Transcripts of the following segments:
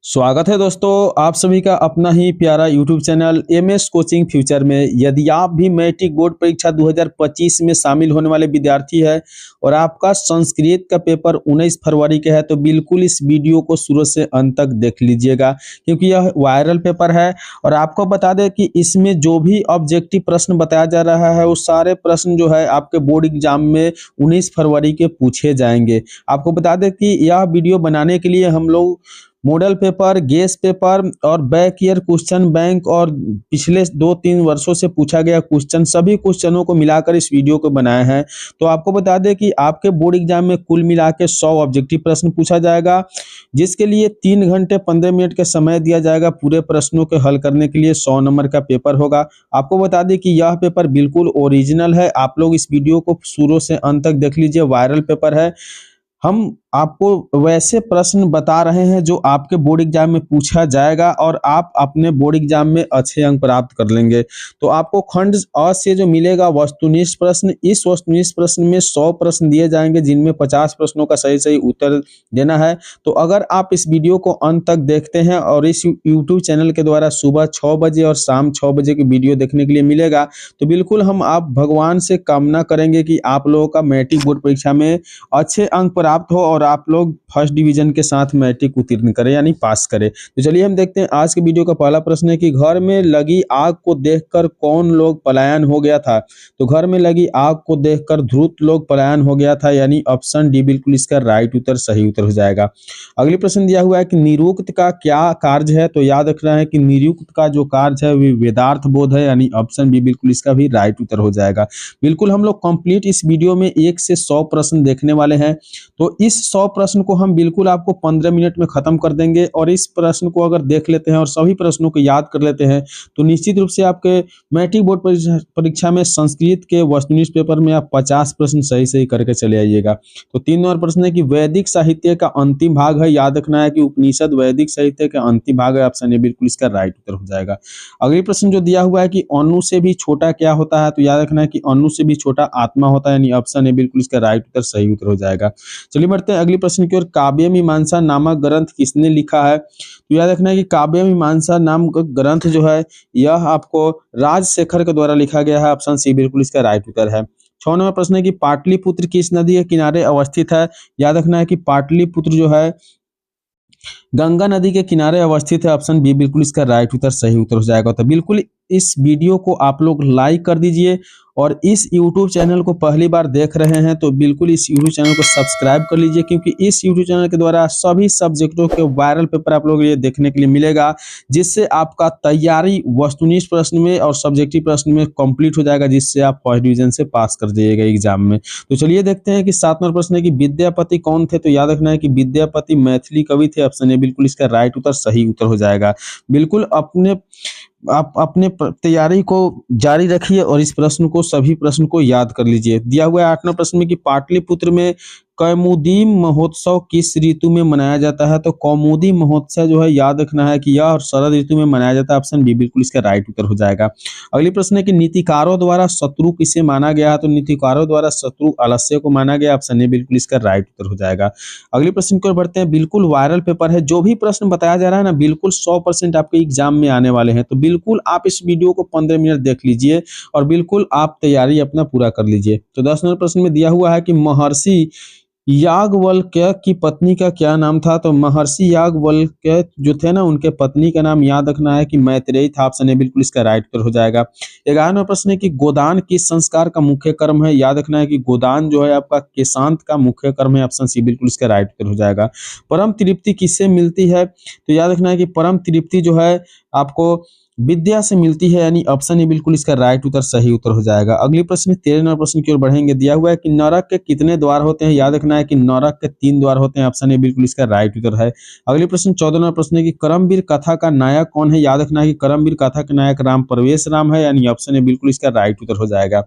स्वागत है दोस्तों, आप सभी का अपना ही प्यारा YouTube channel MS coaching future में। यदि आप भी मैट्रिक बोर्ड परीक्षा 2025 में शामिल होने वाले विद्यार्थी है और आपका संस्कृत का पेपर 19 फरवरी का है, तो बिल्कुल इस वीडियो को शुरू से अंत तक देख लीजिएगा, क्योंकि यह वायरल पेपर है। और आपको बता दें कि इसमें जो भी ऑब्जेक्टिव प्रश्न बताया जा रहा है, वो सारे प्रश्न जो है आपके बोर्ड एग्जाम में 19 फरवरी के पूछे जाएंगे। आपको बता दें कि यह वीडियो बनाने के लिए हम लोग मॉडल पेपर, गेस पेपर और बैक ईयर क्वेश्चन बैंक और पिछले 2-3 वर्षों से पूछा गया क्वेश्चन, सभी क्वेश्चनों को मिलाकर इस वीडियो को बनाए हैं। तो आपको बता दें कि आपके बोर्ड एग्जाम में कुल मिला के 100 ऑब्जेक्टिव प्रश्न पूछा जाएगा, जिसके लिए 3 घंटे 15 मिनट का समय दिया जाएगा। पूरे प्रश्नों के हल करने के लिए 100 नंबर का पेपर होगा। आपको बता दें कि यह पेपर बिल्कुल ओरिजिनल है। आप लोग इस वीडियो को शुरू से अंत तक देख लीजिए, वायरल पेपर है। हम आपको वैसे प्रश्न बता रहे हैं जो आपके बोर्ड एग्जाम में पूछा जाएगा और आप अपने बोर्ड एग्जाम में अच्छे अंक प्राप्त कर लेंगे। तो आपको खंड अ से जो मिलेगा वस्तुनिष्ठ प्रश्न, इस वस्तुनिष्ठ प्रश्न में 100 प्रश्न दिए जाएंगे, जिनमें 50 प्रश्नों का सही सही उत्तर देना है। तो अगर आप इस वीडियो को अंत तक देखते हैं और इस यूट्यूब चैनल के द्वारा सुबह 6 बजे और शाम 6 बजे की वीडियो देखने के लिए मिलेगा, तो बिल्कुल हम आप भगवान से कामना करेंगे कि आप लोगों का मैट्रिक बोर्ड परीक्षा में अच्छे अंक प्राप्त हो और आप लोग फर्स्ट डिवीजन के साथ मैट्रिक उत्तीर्ण करें, यानी पास करें। तो चलिए हम देखते हैं आज के वीडियो का पहला प्रश्न है कि घर में लगी आग को देखकर कौन लोग पलायन हो गया था। तो घर में लगी आग को देखकर ध्रुत लोग पलायन हो गया था, यानी ऑप्शन डी बिल्कुल इसका राइट उत्तर, सही उत्तर हो जाएगा। अगली प्रश्न दिया हुआ है कि निरुक्त का क्या कार्य है। तो याद रखना है कि निरुक्त का जो कार्य है वह वेदार्थ बोध है, यानी ऑप्शन बी बिल्कुल इसका भी राइट उत्तर हो जाएगा। बिल्कुल हम लोग कंप्लीट इस वीडियो में 1 से 100 प्रश्न देखने वाले हैं। तो इस 100 प्रश्न को हम बिल्कुल आपको 15 मिनट में खत्म कर देंगे। और इस प्रश्न को अगर देख लेते हैं और सभी प्रश्नों को याद कर लेते हैं, तो निश्चित रूप से आपके मैट्रिक बोर्ड परीक्षा में संस्कृत के वस्तुनिष्ठ पेपर में आप 50 प्रश्न सही सही करके चले आइएगा। तो 3 नंबर प्रश्न है कि वैदिक साहित्य का अंतिम भाग है। याद रखना है कि उपनिषद वैदिक साहित्य का अंतिम भाग है, ऑप्शन ए बिल्कुल इसका राइट उत्तर हो जाएगा। अगली प्रश्न जो दिया हुआ है कि अणु से भी छोटा क्या होता है। तो याद रखना है कि अणु से भी छोटा आत्मा होता है, यानी ऑप्शन ए बिल्कुल इसका राइट उत्तर, सही उत्तर हो जाएगा। चलिए बढ़ते हैं अगली प्रश्न की ओर। काव्य मीमांसा नामक ग्रंथ किसने लिखा है। तो याद रखना है कि काव्य मीमांसा नामक ग्रंथ जो है यह आपको राजशेखर के द्वारा लिखा गया है, ऑप्शन सी बिल्कुल इसका राइट उत्तर है। 6 नंबर प्रश्न है कि पाटलिपुत्र किस नदी के किनारे अवस्थित है। याद रखना है कि पाटलिपुत्र जो है गंगा नदी के किनारे अवस्थित है, ऑप्शन बी बिल्कुल इसका राइट उत्तर, सही उत्तर हो जाएगा। तो बिल्कुल इस वीडियो को आप लोग लाइक कर दीजिए और इस YouTube चैनल को पहली बार देख रहे हैं तो बिल्कुल इस YouTube चैनल को सब्सक्राइब कर लीजिए, क्योंकि इस YouTube चैनल के द्वारा सभी सब्जेक्टों के वायरल पेपर आप लोग ये देखने के लिए मिलेगा, जिससे आपका तैयारी वस्तुनिष्ठ प्रश्न में और सब्जेक्टिव प्रश्न में कंप्लीट हो जाएगा, जिससे आप फर्स्ट डिवीजन से पास कर जाइएगा एग्जाम में। तो चलिए देखते हैं कि 7 नंबर प्रश्न है कि विद्यापति कौन थे। तो याद रखना है कि विद्यापति मैथिली कवि थे, ऑप्शन ए बिल्कुल इसका राइट उत्तर, सही उत्तर हो जाएगा। बिल्कुल आप अपने तैयारी को जारी रखिए और इस प्रश्न को, सभी प्रश्न को याद कर लीजिए। दिया हुआ है 8 नंबर प्रश्न में कि पाटलिपुत्र में कौमुदी महोत्सव किस ऋतु में मनाया जाता है। तो कौमुदी महोत्सव जो है याद रखना है कि यह शरद ऋतु में मनाया जाता है, ऑप्शन बी बिल्कुल इसका राइट उत्तर हो जाएगा। अगली प्रश्न है कि नीतिकारों द्वारा शत्रु किसे माना गया है। तो नीतिकारों द्वारा शत्रु आलस्य को माना गया, ऑप्शन ए बिल्कुल इसका राइट उत्तर हो जाएगा। अगली प्रश्न की ओर बढ़ते हैं। बिल्कुल वायरल पेपर है, जो भी प्रश्न बताया जा रहा है ना, बिल्कुल 100% आपके एग्जाम में आने वाले हैं। तो बिल्कुल आप इस वीडियो को 15 मिनट देख लीजिए और बिल्कुल आप तैयारी अपना पूरा कर लीजिए। तो 10 नंबर प्रश्न में दिया हुआ है कि महर्षि याज्ञवल्क्य की पत्नी का क्या नाम था। तो महर्षि याज्ञवल्क्य जो थे ना, उनके पत्नी का नाम याद रखना है कि मैत्रेयी था, ऑप्शन ए बिल्कुल इसका राइट उत्तर हो जाएगा। 11वां प्रश्न है कि गोदान किस संस्कार का मुख्य कर्म है। याद रखना है कि गोदान जो है आपका केशांत का मुख्य कर्म है, ऑप्शन सी बिल्कुल इसका राइट उत्तर हो जाएगा। परम तृप्ति किससे मिलती है। तो याद रखना है कि परम तृप्ति जो है आपको विद्या से मिलती है, यानी ऑप्शन ए बिल्कुल इसका राइट उत्तर, सही उत्तर हो जाएगा। अगली प्रश्न 13 नंबर प्रश्न की ओर बढ़ेंगे। दिया हुआ है कि नरक के कितने द्वार होते हैं। याद रखना है कि नरक के 3 द्वार होते हैं, ऑप्शन ए बिल्कुल इसका राइट उत्तर है। अगली प्रश्न 14 नंबर प्रश्न है कि करमवीर कथा का नायक कौन है। याद रखना है कि करमवीर कथा के नायक राम प्रवेश राम है, यानी ऑप्शन ए बिल्कुल इसका राइट उत्तर हो जाएगा।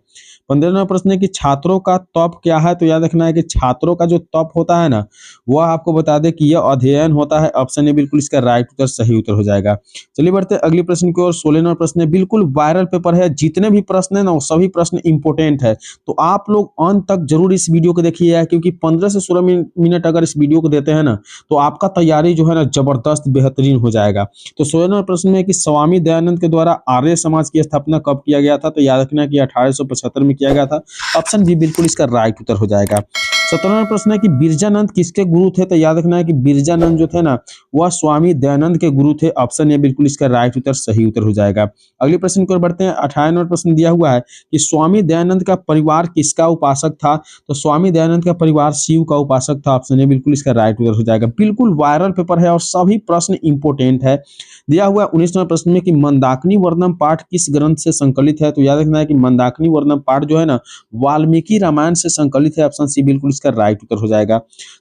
15वां प्रश्न है कि छात्रों का तप क्या है? तो याद रखना है कि छात्रों का जो तप होता है ना, वह आपको बता दें कि यह अध्ययन होता है। ऑप्शन ए बिल्कुल इसका राइट उत्तर सही उत्तर हो जाएगा। चलिए बढ़ते हैं अगले प्रश्न की ओर। 16वां प्रश्न है, बिल्कुल वायरल पेपर है। जितने भी प्रश्न है ना, वो सभी प्रश्न इंपोर्टेंट है, तो आप लोग अंत तक जरूर इस वीडियो को देखिए, क्योंकि 15 से 16 मिनट अगर इस वीडियो को देते हैं ना, तो आपका तैयारी जो है ना जबरदस्त बेहतरीन हो जाएगा। तो 16वां प्रश्न में कि स्वामी दयानंद के द्वारा आर्य समाज की स्थापना कब किया गया था? तो याद रखना कि 1875 में किया गया था। ऑप्शन बी बिल्कुल इसका राइट उत्तर हो जाएगा। 17वां प्रश्न है कि बिरजानंद किसके गुरु थे? तो याद रखना है कि बिरजानंद जो थे ना, वह स्वामी दयानंद के गुरु थे। ऑप्शन ए बिल्कुल इसका राइट उत्तर सही उत्तर हो जाएगा। अगले प्रश्न की ओर बढ़ते हैं। 18वां प्रश्न दिया हुआ है कि स्वामी दयानंद का परिवार किसका उपासक था? तो स्वामी दयानंद का परिवार शिव का उपासक था। ऑप्शन ए बिल्कुल इसका राइट उत्तर हो जाएगा। बिल्कुल वायरल पेपर है और सभी प्रश्न इंपोर्टेंट है। दिया हुआ 19वां प्रश्न में कि मंदाकिनी वर्णम पाठ किस ग्रंथ से संकलित है? तो याद रखना है कि मंदाकिनी वर्णम पाठ जो है ना, वाल्मीकि रामायण से संकलित है। ऑप्शन सी बिल्कुल इसका राइट उत्तर हो जाएगा।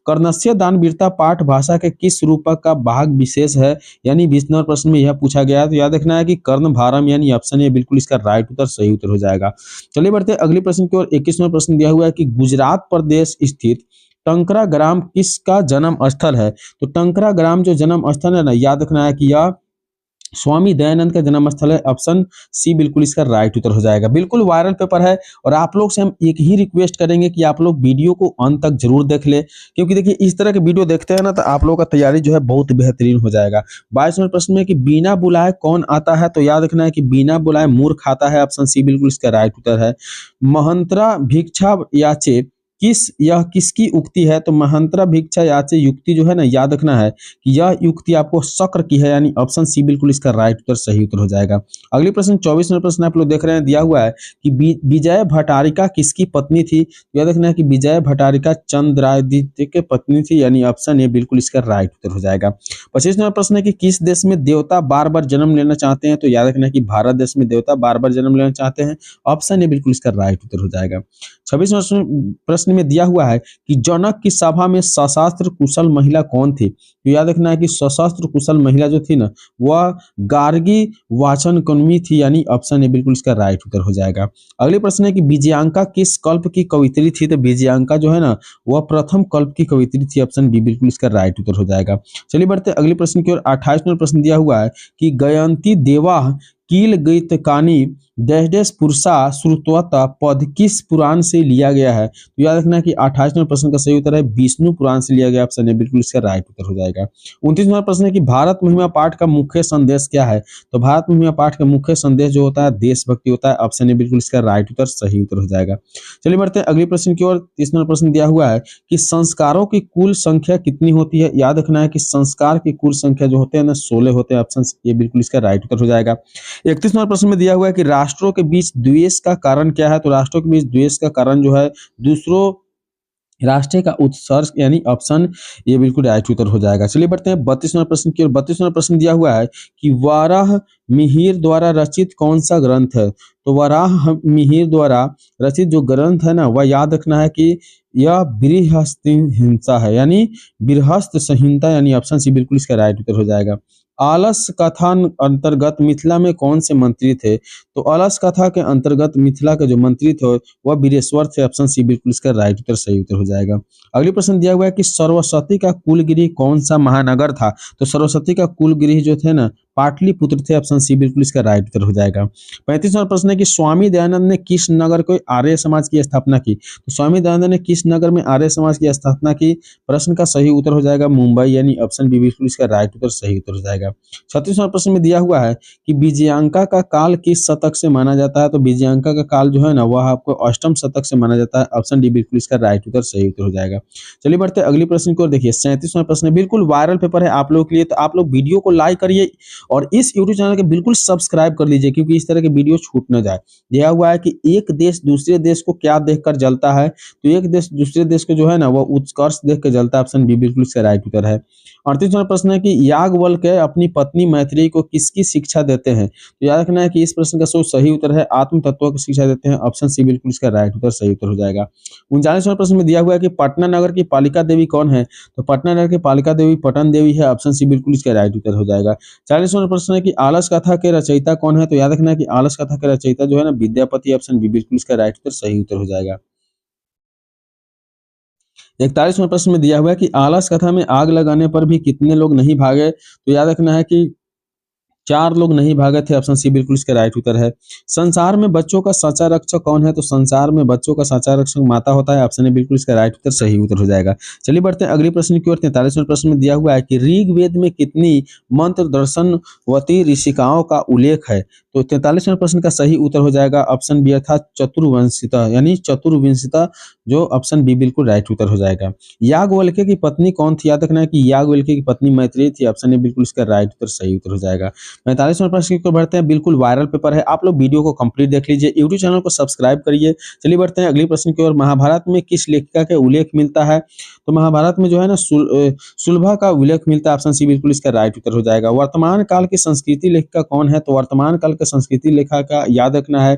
कर्णस्य दानवीरता पाठ भाषा के किस रूपक का भाग विशेष है? यानी 20वें प्रश्न में यह पूछा गया है। तो याद रखना है कि कर्ण भारम, यानी ऑप्शन ए बिल्कुल इसका राइट उत्तर सही उत्तर हो जाएगा। चलिए बढ़ते हैं अगले प्रश्न की ओर। 21वां प्रश्न दिया हुआ है कि गुजरात प्रदेश स्थित टंकरा ग्राम किसका जन्म स्थल है? तो टंकरा ग्राम जो जन्म स्थल है ना, याद रखना है कि यह स्वामी दयानंद का जन्म स्थल है। ऑप्शन सी बिल्कुल इसका राइट उत्तर हो जाएगा। बिल्कुल वायरल पेपर है और आप लोग से हम एक ही रिक्वेस्ट करेंगे कि आप लोग वीडियो को अंत तक जरूर देख ले, क्योंकि देखिए इस तरह के वीडियो देखते हैं ना, तो आप लोगों का तैयारी जो है बहुत बेहतरीन हो जाएगा। 22वें प्रश्न में कि बिना बुलाए कौन आता है? तो याद रखना है कि बिना बुलाए मूर्ख आता है। ऑप्शन सी बिल्कुल इसका राइट उत्तर है। महंत्रा भिक्षा याचे यह किसकी उक्ति है? तो महंत्रा भिक्षा याचे युक्ति जो है ना, याद रखना है कि यह युक्ति आपको शक्र की है, यानी ऑप्शन सी बिल्कुल इसका राइट उत्तर सही उत्तर हो जाएगा। अगले प्रश्न 24वां प्रश्न आप लोग देख रहे हैं, दिया हुआ है कि विजय भट्टारिका किसकी पत्नी थी? याद रखना है कि विजय भट्टारिका चंद्रादित्य के पत्नी थी, यानी ऑप्शन ए बिल्कुल इसका राइट उत्तर हो जाएगा। 25वां प्रश्न है कि किस देश में देवता बार बार जन्म लेना चाहते हैं? तो याद रखना है कि भारत देश में देवता बार बार जन्म लेना चाहते हैं। ऑप्शन ए बिल्कुल इसका राइट उत्तर हो जाएगा। 26वां प्रश्न में दिया हुआ है कि जनक की सभा में सशस्त्र कुशल महिला कौन थी? तो याद रखना है कि सशस्त्र कुशल महिला जो थी ना, वह गार्गी वाचनकर्मी थी, यानी ऑप्शन ए बिल्कुल इसका राइट उत्तर हो जाएगा। अगले प्रश्न है कि विजयांका किस कल्प की कवित्री थी? तो विजयांका जो है ना, वह प्रथम कल्प की कवित्री थी। ऑप्शन बी बिल्कुल इसका राइट उत्तर हो जाएगा। चलिए बढ़ते अगले प्रश्न की ओर। 28वां प्रश्न दिया हुआ है कि गयंती देवा कील गीतकानी डैश डैश पुरुषा श्रुतवता पद किस पुराण से लिया गया है? तो याद रखना है कि 28वें प्रश्न का सही उत्तर है विष्णु पुराण से लिया गया। ऑप्शन ए बिल्कुल इसका राइट उत्तर हो जाएगा। 29वां प्रश्न है कि भारत महिमा पाठ का मुख्य संदेश क्या है? तो भारत महिमा पाठ का मुख्य संदेश जो होता है देशभक्ति होता है। ऑप्शन ए बिल्कुल इसका राइट उत्तर सही उत्तर हो जाएगा। चलिए बढ़ते हैं अगले प्रश्न की ओर। 30वां प्रश्न दिया हुआ है कि संस्कारों की कुल संख्या कितनी होती है? याद रखना है कि संस्कार की कुल संख्या जो होते हैं ना, 16 होते हैं। ऑप्शन ए बिल्कुल इसका राइट उत्तर हो जाएगा। 31वां प्रश्न में दिया हुआ है कि राष्ट्रों के बीच द्वेष का कारण क्या है? तो राष्ट्रों के बीच द्वेष का कारण जो है दूसरों राष्ट्र का उत्सर्ग, यानी ऑप्शन ये बिल्कुल राइट उत्तर हो जाएगा। चलिए बढ़ते हैं 32वां प्रश्न की ओर। 32वां प्रश्न दिया हुआ है कि वाराह मिहिर द्वारा रचित कौन सा ग्रंथ है? तो वाराह मिहिर द्वारा रचित जो ग्रंथ है ना, वह याद रखना है कि यह बृहस्पति हिंसा है, यानी बृहस्पति संहिता, यानी ऑप्शन सी बिल्कुल इसका राइट उत्तर हो जाएगा। आलस कथा अंतर्गत मिथिला में कौन से मंत्री थे? तो आलस कथा के अंतर्गत मिथिला के जो मंत्री थे वह वीरेश्वर थे। ऑप्शन सी बिल्कुल इसका राइट उत्तर सही उत्तर हो जाएगा। अगले प्रश्न दिया हुआ है कि सरस्वती का कुलगिरी कौन सा महानगर था? तो सरस्वती का कुलगिरी जो थे ना, पाटलिपुत्र थे। ऑप्शन सी बिल्कुल इसका राइट उत्तर हो जाएगा। 35वां प्रश्न है कि स्वामी दयानंद ने किस नगर को आर्य समाज की स्थापना की? तो स्वामी दयानंद ने किस नगर में आर्य समाज की स्थापना की? प्रश्न का सही उत्तर हो जाएगा मुंबई, यानी ऑप्शन बी बिल्कुल इसका राइट उत्तर सही उत्तर हो जाएगा। 36वां प्रश्न में दिया हुआ है कि विजयांका का काल किस शतक से माना जाता है? तो विजयांका का काल जो है ना, वह आपको अष्टम शतक से माना जाता है। ऑप्शन डी बिल्कुल इसका राइट उत्तर सही उत्तर हो जाएगा। चलिए बढ़ते अगले प्रश्न को। देखिए 37वां प्रश्न बिल्कुल वायरल पेपर है आप लोगों के लिए, तो आप लोग वीडियो को लाइक करिए और इस यूट्यूब चैनल के बिल्कुल सब्सक्राइब कर लीजिए, क्योंकि इस तरह के वीडियो छूट न जाए। दिया हुआ है कि एक देश दूसरे देश को क्या देखकर जलता है? तो एक देश दूसरे देश को जो है ना, वो उत्कर्ष देख कर जलता है। ऑप्शन बी बिल्कुल इसका राइट उत्तर है। 38वां प्रश्न है कि याज्ञवल्क्य अपनी पत्नी मैत्रेयी को किसकी शिक्षा देते हैं? तो याद रखना है कि इस प्रश्न का सही उत्तर है आत्म तत्व की शिक्षा देते हैं। ऑप्शन सी बिल्कुल इसका राइट उत्तर सही उत्तर हो जाएगा। 39वां प्रश्न में दिया हुआ है कि पटना नगर की पालिका देवी कौन है? तो पटना नगर की पालिका देवी पटन देवी है। ऑप्शन सी बिल्कुल इसका राइट उत्तर हो जाएगा। 40वां नंबर प्रश्न है कि आलस कथा के रचयिता कौन है? तो याद रखना है कि आलस कथा के रचयिता जो है ना विद्यापति, ऑप्शन बी बिल्कुल इसका राइट उत्तर सही उत्तर हो जाएगा। 41वां प्रश्न में दिया हुआ है कि आलस कथा में आग लगाने पर भी कितने लोग नहीं भागे? तो याद रखना है कि 4 लोग नहीं भागे थे, ऑप्शन सी बिल्कुल इसका राइट उत्तर है। संसार में बच्चों का सच्चा रक्षक कौन है? तो संसार में बच्चों का सच्चा रक्षक माता होता है, ऑप्शन ए बिल्कुल इसका राइट उत्तर सही उत्तर हो जाएगा। चलिए बढ़ते हैं अगले प्रश्न की ओर। 43वें प्रश्न में दिया हुआ है कि ऋग्वेद में कितनी मंत्र दर्शनवती ऋषिकाओं का उल्लेख है? तो 43वें प्रश्न का सही उत्तर हो जाएगा ऑप्शन बी अर्थात चतुर्वंशिता, यानी चतुर्विंशिता, जो ऑप्शन बी बिल्कुल राइट उत्तर हो जाएगा। याज्ञवल्क्य की पत्नी कौन थी? याद रखना है कि याज्ञवल्क्य की पत्नी मैत्रेयी थी, ऑप्शन ए बिल्कुल इसका राइट उत्तर सही उत्तर हो जाएगा। 45वें प्रश्न की ओर बढ़ते हैं, बिल्कुल वायरल पेपर है, आप लोग वीडियो को कंप्लीट देख लीजिए, यूट्यूब चैनल को सब्सक्राइब करिए। चलिए बढ़ते हैं अगले प्रश्न की ओर। महाभारत में किस लेखिका के उल्लेख मिलता है? तो महाभारत में जो है ना सुलभा का उल्लेख मिलता है, ऑप्शन सी बिल्कुल इसका राइट उत्तर हो जाएगा। वर्तमान काल की संस्कृति लेखिका कौन है? तो वर्तमान काल के संस्कृति लेखिका याद रखना है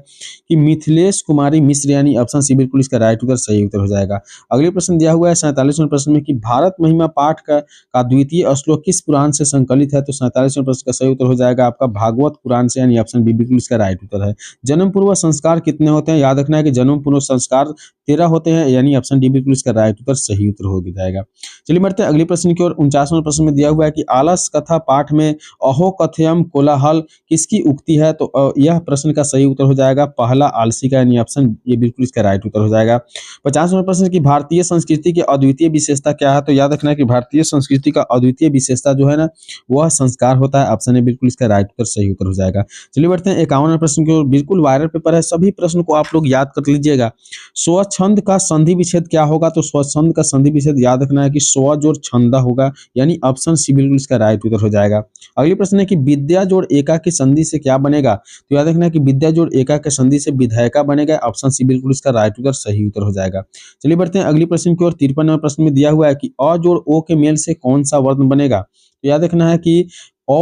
कि मिथिलेश कुमारी मिश्र, यानी ऑप्शन सी बिल्कुल इसका राइट उत्तर सही उत्तर हो जाएगा। अगले प्रश्न दिया हुआ है 47वें प्रश्न में कि भारत महिमा पाठ का द्वितीय श्लोक किस पुराण से संकलित है? तो 47वें प्रश्न का सही उत्तर हो जाएगा आपका भागवत पुराण से, यानी ऑप्शन बी बिल्कुल इसका राइट उत्तर है। जन्म पूर्व संस्कार कितने होते हैं? याद रखना है कि जन्म पूर्व संस्कार 13 होते हैं, यानी ऑप्शन डी बिल्कुल इसका राइट उत्तर सही उत्तर हो जाएगा। चलिए बढ़ते हैं अगले प्रश्न की ओर। 49वें प्रश्न में दिया हुआ है कि आलस कथा पाठ में अहो कथयम कोलाहल किसकी उक्ति है? तो यह प्रश्न का सही उत्तर हो जाएगा पहला आलसी का, यानी ऑप्शन ये बिल्कुल इसका राइट उत्तर हो जाएगा। 50वें प्रश्न की भारतीय संस्कृति की अद्वितीय विशेषता क्या है? तो याद रखना है कि भारतीय संस्कृति का अद्वितीय विशेषता जो है ना वह संस्कार होता है, ऑप्शन ए बिल्कुल इसका राइट उत्तर सही उत्तर हो जाएगा। चलिए बढ़ते हैं 51वें प्रश्न की ओर। बिल्कुल वायरल पेपर है, सभी प्रश्न को आप लोग याद कर लीजिएगा। स्वच्छंद का संधि विच्छेद क्या होगा? तो स्वच्छंद का संधि विच्छेद याद रखना है कि स्व जोड़ छंदा होगा, यानी ऑप्शन सी बिल्कुल इसका राइट उत्तर हो जाएगा। अगले प्रश्न है कि विद्या जोड़ एका की संधि से क्या बनेगा? तो याद रखना है कि विद्या जोड़ एका के संधि से विधायका बनेगा, ऑप्शन सी बिल्कुल इसका राइट उत्तर सही उत्तर हो जाएगा। चलिए बढ़ते हैं अगले प्रश्न की ओर। 53वें प्रश्न में दिया हुआ है कि अ जोड़ ओ के मेल से कौन सा वर्ण बनेगा? तो याद रखना है कि औ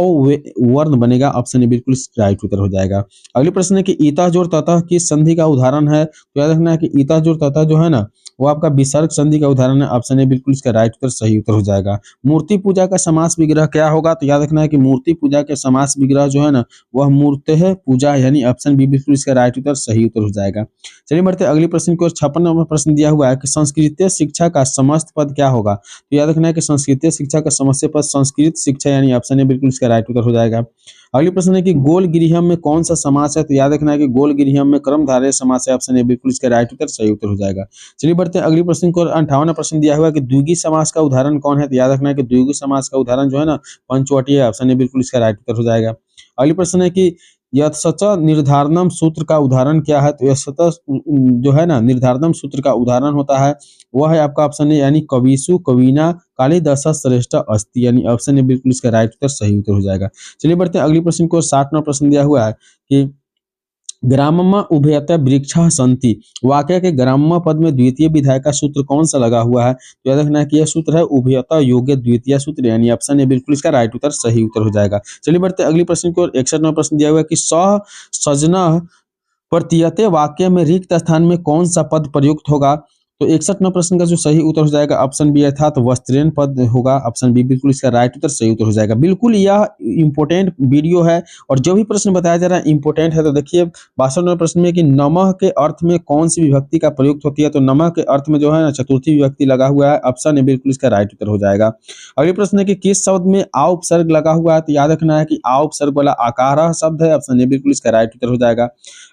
वर्ण बनेगा, ऑप्शन ए बिल्कुल राइट उत्तर हो जाएगा। अगले प्रश्न है कि ईता जोड़ ततः किस संधि का उदाहरण है? तो याद रखना है कि ईता जोड़ ततः जो है ना वो आपका विसर्ग संधि का उदाहरण है, ऑप्शन ए बिल्कुल इसका राइट उत्तर सही उत्तर हो जाएगा। मूर्ति पूजा का समास विग्रह क्या होगा? तो याद रखना है कि मूर्ति पूजा के समास विग्रह जो है ना वह मूर्तः पूजा, यानी ऑप्शन बी बिल्कुल इसका राइट उत्तर सही उत्तर हो जाएगा। चलिए बढ़ते अगले प्रश्न की ओर। 56वां प्रश्न दिया हुआ है कि संस्कृत शिक्षा का समस्त पद क्या होगा? तो याद रखना है कि संस्कृत शिक्षा का समस्त पद संस्कृत शिक्षा, यानी ऑप्शन ए बिल्कुल इसका राइट उत्तर हो जाएगा। अगले प्रश्न है कि गोल गृहम में कौन सा समास है? तो याद रखना है कि गोल गृहम में कर्मधारय समास है, ऑप्शन ए बिल्कुल इसका राइट उत्तर सही उत्तर हो जाएगा। चलिए बढ़ते हैं अगले प्रश्न को। 58वां प्रश्न दिया हुआ है कि द्विगु समास का उदाहरण कौन है? तो याद रखना है कि द्विगु समास का उदाहरण जो है ना पंचवटी है, ऑप्शन ए बिल्कुल इसका राइट उत्तर हो जाएगा। अगले प्रश्न है कि यत्सच निर्धारणम सूत्र का उदाहरण क्या है? तो यत्सच जो है ना निर्धारणम सूत्र का उदाहरण होता है वह है आपका ऑप्शन ए, यानी कविसु कवीना कालिदास श्रेष्ठ अस्ति, यानी ऑप्शन ए बिल्कुल इसका राइट उत्तर सही उत्तर हो जाएगा। चलिए बढ़ते हैं अगले प्रश्न को। 60वां प्रश्न दिया हुआ है कि ग्रामम उभयतः वृक्षा सन्ति वाक्य के ग्राम्य पद में द्वितीय विधायक का सूत्र कौन सा लगा हुआ है? तो याद रखना है कि यह सूत्र है उभयतः योग्य द्वितीय सूत्र, यानी ऑप्शन ए बिल्कुल इसका राइट उत्तर सही उत्तर हो जाएगा। चलिए बढ़ते अगले प्रश्न को। 61वां प्रश्न दिया हुआ है कि सह सजना प्रतीयते वाक्य में रिक्त स्थान में कौन सा पद प्रयुक्त होगा? तो 61वां प्रश्न का जो सही उत्तर हो जाएगा ऑप्शन बी अर्थात वस्त्रेन पद होगा, ऑप्शन बी बिल्कुल इसका राइट उत्तर सही उत्तर हो जाएगा। बिल्कुल यह इंपॉर्टेंट वीडियो है और जो भी प्रश्न बताया जा रहा है इंपॉर्टेंट है। तो देखिए 62वें प्रश्न में कि नमः के अर्थ में कौन सी विभक्ति का प्रयुक्त होती है? तो नमः के अर्थ में जो है ना चतुर्थी विभक्ति लगा हुआ है, ऑप्शन ए बिल्कुल इसका राइट उत्तर हो जाएगा। अगले प्रश्न है कि किस शब्द में आ उपसर्ग लगा हुआ है? तो याद रखना है कि आ उपसर्ग वाला आकार शब्द है, ऑप्शन ए बिल्कुल इसका राइट उत्तर हो जाएगा।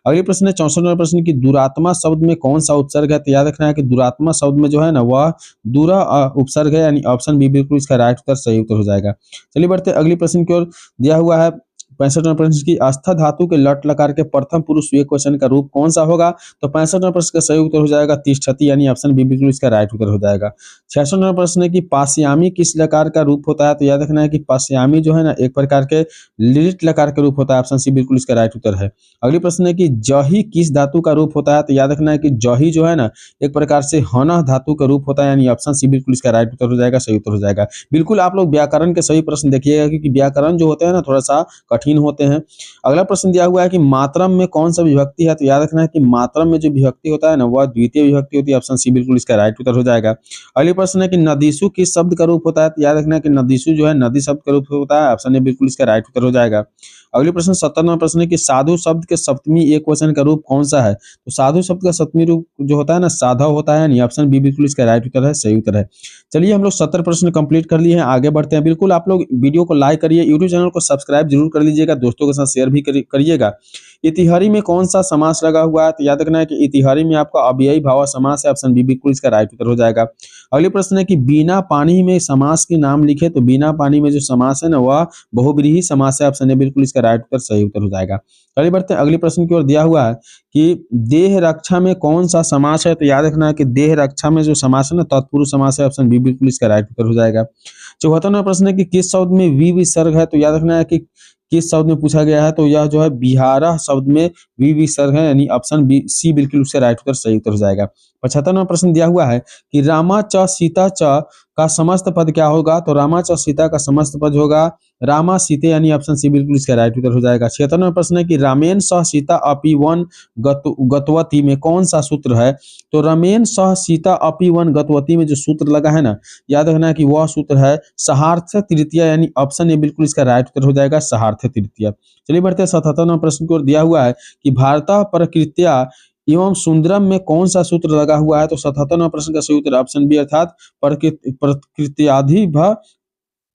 अगले प्रश्न है 64वां प्रश्न की दुरात्मा शब्द में कौन सा उपसर्ग है? तो याद रखना है कि दुरात्मा शब्द में जो है ना वह दूरा उपसर्ग है, यानी ऑप्शन बी बिल्कुल इसका राइट उत्तर सही उत्तर हो जाएगा। चलिए बढ़ते अगले प्रश्न की ओर। दिया हुआ है 65वां प्रश्न की आस्था धातु के लट लकार के प्रथम पुरुष एकवचन का रूप कौन सा होगा? तो 65वां प्रश्न का सही उत्तर हो जाएगा तिष्ठति, यानी ऑप्शन बी बिल्कुल इसका राइट उत्तर हो जाएगा। 66वां प्रश्न है कि पाश्यामी किस लकार का रूप होता है? तो याद रखना है कि पाश्यामी जो है ना एक प्रकार के लिट लकार का रूप होता है, ऑप्शन सी बिल्कुल इसका राइट उत्तर है। अगले प्रश्न है कि जही किस धातु का रूप होता है? तो याद रखना है कि जही जो है ना एक प्रकार से हना धातु का रूप होता है, यानी ऑप्शन सी बिल्कुल इसका राइट उत्तर हो जाएगा, सही उत्तर हो जाएगा। बिल्कुल आप लोग व्याकरण के सभी प्रश्न देखिएगा क्योंकि व्याकरण जो होता है ना थोड़ा सा कठिन कठिन होते हैं। अगला प्रश्न दिया हुआ है कि मातरम में कौन सा विभक्ति है, तो याद रखना है कि मातरम में जो विभक्ति होता है ना वह द्वितीय विभक्ति होती है। ऑप्शन सी बिल्कुल इसका राइट उत्तर हो जाएगा। अगली प्रश्न है कि नदीसु किस शब्द का रूप होता है, तो याद रखना है कि नदीसु जो है नदी शब्द का रूप होता है। ऑप्शन ए बिल्कुल इसका राइट उत्तर हो जाएगा। अगली प्रश्न 57वां प्रश्न है कि साधु शब्द के सप्तमी एक वचन का रूप कौन सा है, तो साधु शब्द का सप्तमी रूप जो होता है ना साधव होता है। यानी ऑप्शन बी बिल्कुल इसका राइट उत्तर है, सही उत्तर है। चलिए हम लोग 70 प्रश्न कंप्लीट कर लिए हैं, आगे बढ़ते हैं। बिल्कुल आप लोग वीडियो को लाइक करिए, यूट्यूब चैनल को सब्सक्राइब जरूर कर लीजिएगा, दोस्तों के साथ शेयर भी करिएगा। इतिहारी में कौन सा समास लगा हुआ है, तो याद रखना है कि इतिहारी में आपका अव्ययी भाव समास है। ऑप्शन बी बिल्कुल इसका राइट उत्तर हो जाएगा। अगले प्रश्न है कि बिना पानी में समास के नाम लिखे, तो बिना पानी में जो समास है ना वह बहुव्रीहि समास है। ऑप्शन ए बिल्कुल इसका राइट उत्तर, सही उत्तर हो जाएगा। आगे बढ़ते हैं, अगले प्रश्न की ओर दिया हुआ है कि देह रक्षा में कौन सा समास है, तो याद रखना है कि देह रक्षा में जो समास है ना तत्पुरुष समास है। ऑप्शन बी बिल्कुल इसका राइट उत्तर हो जाएगा। 74वां प्रश्न है कि किस शब्द में वी विसर्ग है, तो याद रखना है कि किस शब्द में पूछा गया है, तो यह जो है बिहारा शब्द में वी विसर्ग है। यानी ऑप्शन बी सी बिल्कुल उसका राइट उत्तर, सही उत्तर हो जाएगा। 75वां प्रश्न दिया हुआ है कि रामा च सीता च का समस्त पद क्या होगा, तो रामा च सीता का समस्त पद होगा रामा सीते। यानी ऑप्शन सी बिल्कुल इसका राइट उत्तर हो जाएगा। 76वां प्रश्न है कि रामेन सह सीता अपि वन गतवती में कौन सा सूत्र है, तो रमेन सह सीता अपि वन गतवती में जो सूत्र लगा है ना, याद रखना है कि वह सूत्र है सहार्थ तृतीया। यानी ऑप्शन ए बिल्कुल इसका राइट उत्तर हो जाएगा, सहार्थ तृतीया। चलिए बढ़ते हैं 77वां प्रश्न की ओर। दिया हुआ है कि भारतः प्रकृत्या एवं सुंदरम में कौन सा सूत्र लगा हुआ है, तो 77वां प्रश्न का सही उत्तर ऑप्शन बी अर्थात प्रकृत्याधिभ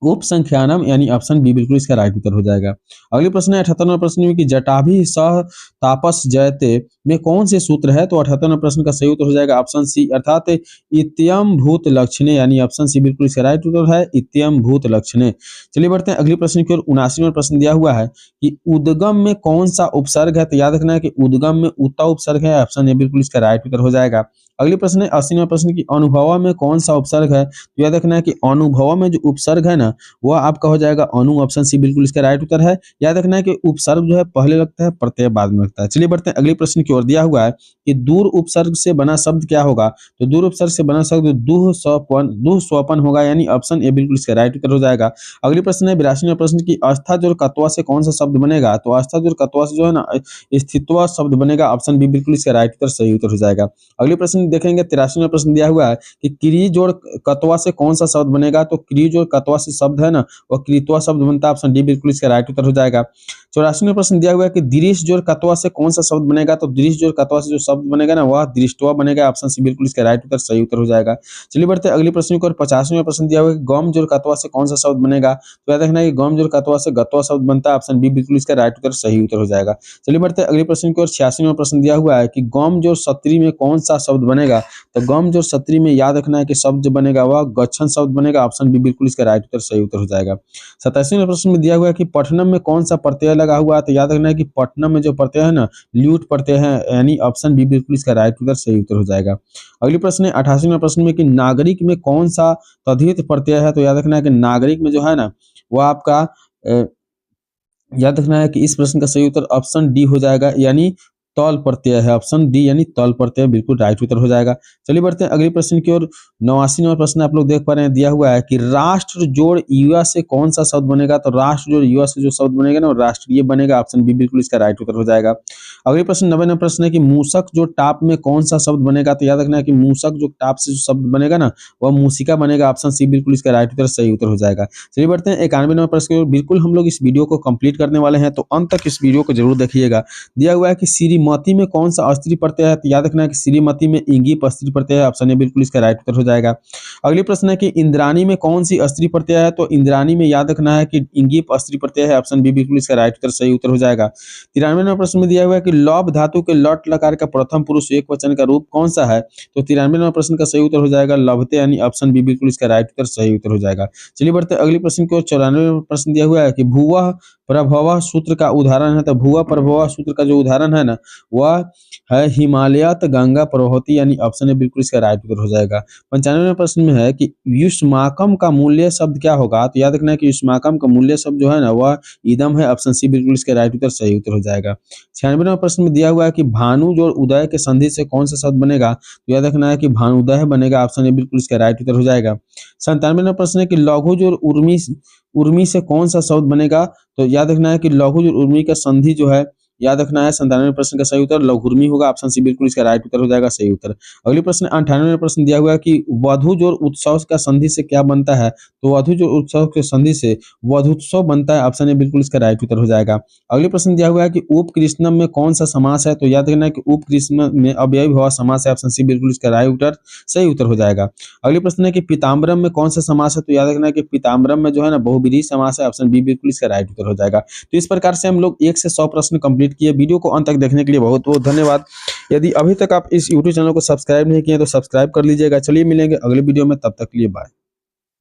उपसंख्यानम। यानी ऑप्शन बी बिल्कुल इसका राइट उत्तर हो जाएगा। अगले प्रश्न है 78वां प्रश्न में कि जटाभि सह तापस जयते में कौन से सूत्र है, तो 78वां प्रश्न का सही उत्तर हो जाएगा ऑप्शन सी अर्थात इत्यम भूत लक्षणे। यानी ऑप्शन सी बिल्कुल इसका राइट उत्तर है, इत्यम भूत लक्षणे। चलिए बढ़ते हैं अगले प्रश्न की ओर। 79वां प्रश्न दिया हुआ है कि उद्गम में कौन सा उपसर्ग है, तो याद रखना है कि उद्गम में उता उपसर्ग है। ऑप्शन ए बिल्कुल इसका राइट उत्तर हो जाएगा। अगले प्रश्न है 80वां प्रश्न की अनुभव में कौन सा उपसर्ग है, तो याद रखना है कि अनुभव में जो उपसर्ग है ना वह आपका हो जाएगा अनु। ऑप्शन सी बिल्कुल इसका राइट उत्तर है। याद रखना है कि उपसर्ग जो है पहले लगता है, प्रत्यय बाद में लगता है। चलिए बढ़ते हैं अगले प्रश्न की ओर। दिया हुआ है कि दूर उपसर्ग से बना शब्द क्या होगा, तो दूर उपसर्ग से बना शब्द दुह स्वपन होगा। यानी ऑप्शन ए बिल्कुल इसका राइट उत्तर हो जाएगा। अगले प्रश्न है 82वां प्रश्न की अस्था जोड़ कत्वा से कौन सा शब्द बनेगा, तो अस्था जोड़ कत्वा से जो है ना स्थित्वा शब्द बनेगा। ऑप्शन बी बिल्कुल इसका राइट उत्तर, सही उत्तर हो जाएगा। अगले प्रश्न देखेंगे 83वां प्रश्न दिया हुआ है कि क्री जोड़ कत्वा से कौन सा शब्द बनेगा, तो क्री जोड़ कत्वा से शब्द है ना और कृत्वा शब्द बनता है। ऑप्शन डी बिल्कुल इसका राइट उत्तर हो जाएगा। 84वां प्रश्न दिया हुआ है कि दृश्य जोड़ कत्वा से कौन सा शब्द बनेगा, तो दृश्य जोड़ कत्वा से जो शब्द बनेगा ना वह दृष्टवा बनेगा। ऑप्शन सी बिल्कुल इसका राइट उत्तर, सही उत्तर हो जाएगा। चलिए बढ़ते हैं अगले प्रश्न की ओर। 85वां प्रश्न दिया हुआ है कि गम जोड़ कत्वा से कौन सा शब्द बनेगा, तो याद रखना है कि गम जोड़ कत्वा से गत्वा शब्द बनता है। ऑप्शन बी बिल्कुल इसका राइट उत्तर, सही उत्तर हो जाएगा। चलिए बढ़ते हैं अगले प्रश्न की ओर। 86वां प्रश्न दिया हुआ है कि गम जोड़ सत्री में कौन सा शब्द बनेगा, तो गम जोड़ सत्री में याद रखना है कि शब्द जो बनेगा वह गच्छन शब्द बनेगा। ऑप्शन बी बिल्कुल इसका राइट उत्तर, सही उत्तर हो जाएगा। 87वें प्रश्न में दिया हुआ है कि पठनम में कौन सा प्रत्यय लगा हुआ है, तो याद रखना है कि पठनम में जो प्रत्यय है ना ल्यूट प्रत्यय है। यानी ऑप्शन बी बिल्कुल इसका राइट उत्तर, सही उत्तर हो जाएगा। अगली प्रश्न है 88वें प्रश्न में कि नागरिक में कौन सा तद्धित प्रत्यय है, तो याद रखना है कि नागरिक में जो है ना वह आपका याद रखना है कि इस प्रश्न का सही उत्तर ऑप्शन डी हो जाएगा। यानी तौल प्रत्यय है। ऑप्शन डी यानी तौल प्रत्यय बिल्कुल राइट उत्तर हो जाएगा। चलिए बढ़ते हैं अगले प्रश्न की ओर। 89वां प्रश्न आप लोग देख पा रहे हैं, दिया हुआ है कि राष्ट्र जोड़ युवा से कौन सा शब्द बनेगा, तो राष्ट्र जोड़ युवा से जो शब्द बनेगा ना राष्ट्रीय बनेगा। ऑप्शन बी बिल्कुल इसका राइट उत्तर हो जाएगा। अगले प्रश्न 90वां प्रश्न है कि मूसक जो टाप में कौन सा शब्द बनेगा, तो याद रखना है कि मूसक जो टाप से जो शब्द बनेगा ना वह मूसिका बनेगा। ऑप्शन सी बिल्कुल इसका राइट उत्तर, सही उत्तर हो जाएगा। चलिए बढ़ते हैं 91वां प्रश्न की ओर। बिल्कुल हम लोग इस वीडियो को कंप्लीट करने वाले हैं, तो अंत तक इस वीडियो को जरूर देखिएगा। दिया हुआ है कि श्रीमती में कौन सा स्त्री प्रत्यय है, तो याद रखना है कि श्रीमती में इंगीप स्त्री प्रत्यय है। ऑप्शन ए बिल्कुल इसका राइट उत्तर हो जाएगा। अगले प्रश्न है कि इंद्राणी में कौन सी स्त्री प्रत्यय है, तो इंद्राणी में याद रखना है कि इंगीप स्त्री प्रत्यय है। ऑप्शन बी बिल्कुल इसका राइट उत्तर, सही उत्तर हो जाएगा। 93वें प्रश्न में दिया हुआ है कि लौभ धातु के लट लकार का प्रथम पुरुष एक वचन का रूप कौन सा है, तो 93वें प्रश्न का सही उत्तर हो जाएगा लभते। यानी ऑप्शन बी बिल्कुल इसका राइट उत्तर, सही उत्तर हो जाएगा। चलिए बढ़ते हैं अगले प्रश्न की ओर। 94वां प्रश्न दिया हुआ है कि भुवः प्रभवः सूत्र का उदाहरण है, तो भुवः प्रभवः सूत्र का जो उदाहरण है ना वह है हिमालयत गंगा प्रवहती। यानी ऑप्शन ए बिल्कुल इसका राइट उत्तर हो जाएगा। 95वें प्रश्न में है कि युष्माकम का मूल्य शब्द क्या होगा, तो याद रखना है कि युष्माकम का मूल्य शब्द जो है ना वह इदम है। ऑप्शन सी बिल्कुल इसका राइट उत्तर, सही उत्तर हो जाएगा। 96वें प्रश्न में दिया हुआ है कि भानु जोड़ उदय के संधि से कौन सा शब्द बनेगा, तो याद रखना है कि भानुदय बनेगा। ऑप्शन ए बिल्कुल इसका राइट उत्तर हो जाएगा। 97वें प्रश्न है कि लघु जोड़ उर्मी से कौन सा शब्द बनेगा, तो याद रखना है कि लघु और उर्मी का संधि जो है, याद रखना है 97वें प्रश्न का सही उत्तर लघुर्मी होगा। ऑप्शन सी बिल्कुल इसका राइट उत्तर हो जाएगा, सही उत्तर। अगली प्रश्न 98वें प्रश्न दिया हुआ है कि वधु जोड़ उत्सव का संधि से क्या बनता है? तो वधु जोड़ उत्सव के संधि से वधुत्सव बनता है। ऑप्शन ए बिल्कुल इसका राइट उत्तर हो जाएगा। अगली प्रश्न दिया हुआ है कि उपकृष्णम में कौन सा समास है? तो याद रखना है कि उपकृष्ण में अव्ययी भाव समास है। ऑप्शन सी बिल्कुल इसका राइट उत्तर, सही उत्तर हो जाएगा। अगली प्रश्न है कि पीताम्बरम में कौन सा समास है? तो याद रखना है कि पीताम्बरम में जो है ना बहुब्रीहि समास है। ऑप्शन बी बिल्कुल इसका राइट उत्तर हो जाएगा। तो इस प्रकार से हम लोग 1 से 100 प्रश्न कंप्लीट किए। वीडियो को अंत तक देखने के लिए बहुत बहुत धन्यवाद। यदि अभी तक आप इस यूट्यूब चैनल को सब्सक्राइब नहीं किए तो सब्सक्राइब कर लीजिएगा। चलिए मिलेंगे अगले वीडियो में, तब तक के लिए बाय।